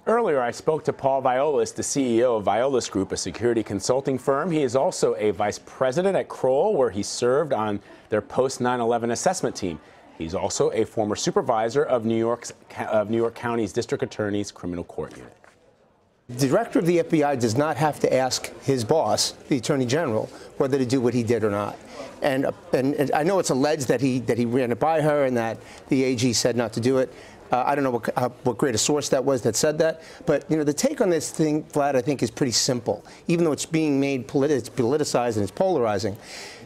Earlier, I spoke to Paul Violas, the CEO of Violas Group, a security consulting firm. He is also a vice president at Kroll, where he served on their post-9/11 assessment team. He's also a former supervisor of New York County's District Attorney's Criminal Court Unit. The director of the FBI does not have to ask his boss, the Attorney General, whether to do what he did or not. And I know it's alleged that he ran it by her and that the AG said not to do it. I don't know what great a source that was that said that, but the take on this thing, Vlad, I think is pretty simple. Even though it's being made it's politicized and it's polarizing,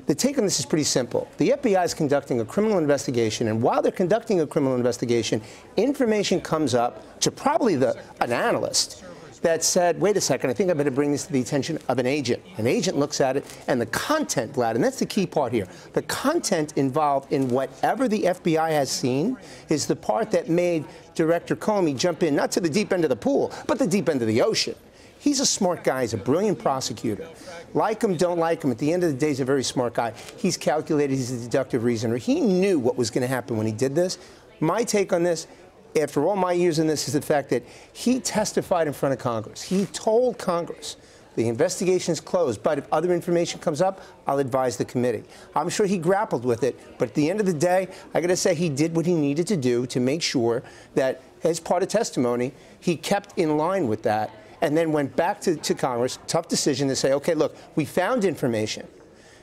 the take on this is pretty simple. The FBI is conducting a criminal investigation, and while they're conducting a criminal investigation, information comes up to probably an analyst that said, wait a second, I think I better bring this to the attention of an agent. An agent looks at it, and the content, Vlad, and that's the key part here, the content involved in whatever the FBI has seen is the part that made Director Comey jump in, not to the deep end of the pool, but the deep end of the ocean. He's a smart guy. He's a brilliant prosecutor. Like him, don't like him. At the end of the day, he's a very smart guy. He's calculated. He's a deductive reasoner. He knew what was going to happen when he did this. My take on this, after all my years in this, is the fact that he testified in front of Congress. He told Congress the investigation is closed, but if other information comes up, I'll advise the committee. I'm sure he grappled with it, but at the end of the day, I got to say he did what he needed to do to make sure that, as part of testimony, he kept in line with that and then went back to Congress, tough decision to say, okay, look, we found information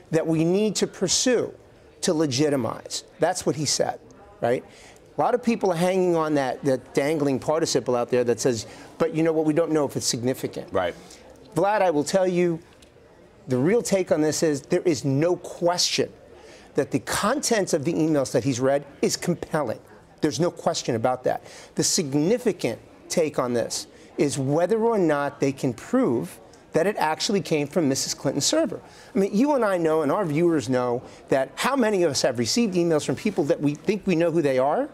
that we need to pursue to legitimize. That's what he said, right? A lot of people are hanging on that dangling participle out there that says, but you know what, we don't know if it's significant. Right. Vlad, I will tell you, the real take on this is there is no question that the contents of the emails that he's read is compelling. There's no question about that. The significant take on this is whether or not they can prove that it actually came from Mrs. Clinton's server. I mean, you and I know, and our viewers know, that how many of us have received emails from people that we think we know who they are,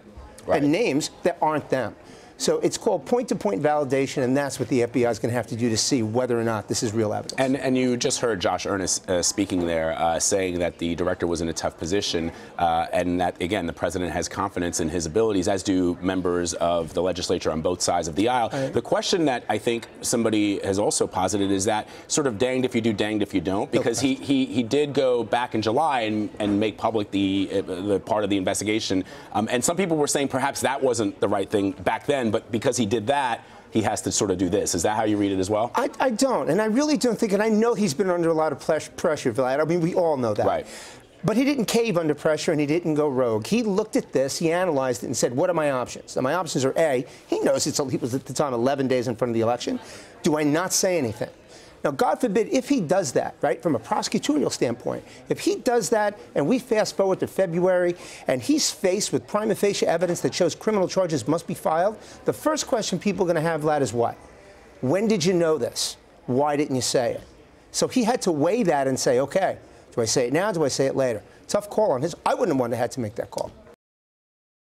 right, and names that aren't them. So it's called point-to-point validation, and that's what the FBI is going to have to do to see whether or not this is real evidence. And you just heard Josh Earnest speaking there, saying that the director was in a tough position, and that, again, the president has confidence in his abilities, as do members of the legislature on both sides of the aisle. Right. The question that I think somebody has also posited is that sort of danged if you do, danged if you don't, because he did go back in July and make public the part of the investigation. And some people were saying perhaps that wasn't the right thing back then, but because he did that, he has to sort of do this. Is that how you read it as well? I don't, and I really don't think, and I know he's been under a lot of pressure, Vlad. I mean, we all know that. Right. But he didn't cave under pressure, and he didn't go rogue. He looked at this, he analyzed it, and said, what are my options? And my options are A, he knows he was at the time 11 days in front of the election. Do I not say anything? Now, God forbid, if he does that, right, from a prosecutorial standpoint, if he does that and we fast forward to February and he's faced with prima facie evidence that shows criminal charges must be filed, the first question people are going to have, Vlad, is what? When did you know this? Why didn't you say it? So he had to weigh that and say, okay, do I say it now? Do I say it later? Tough call on his. I wouldn't have wanted to have to make that call.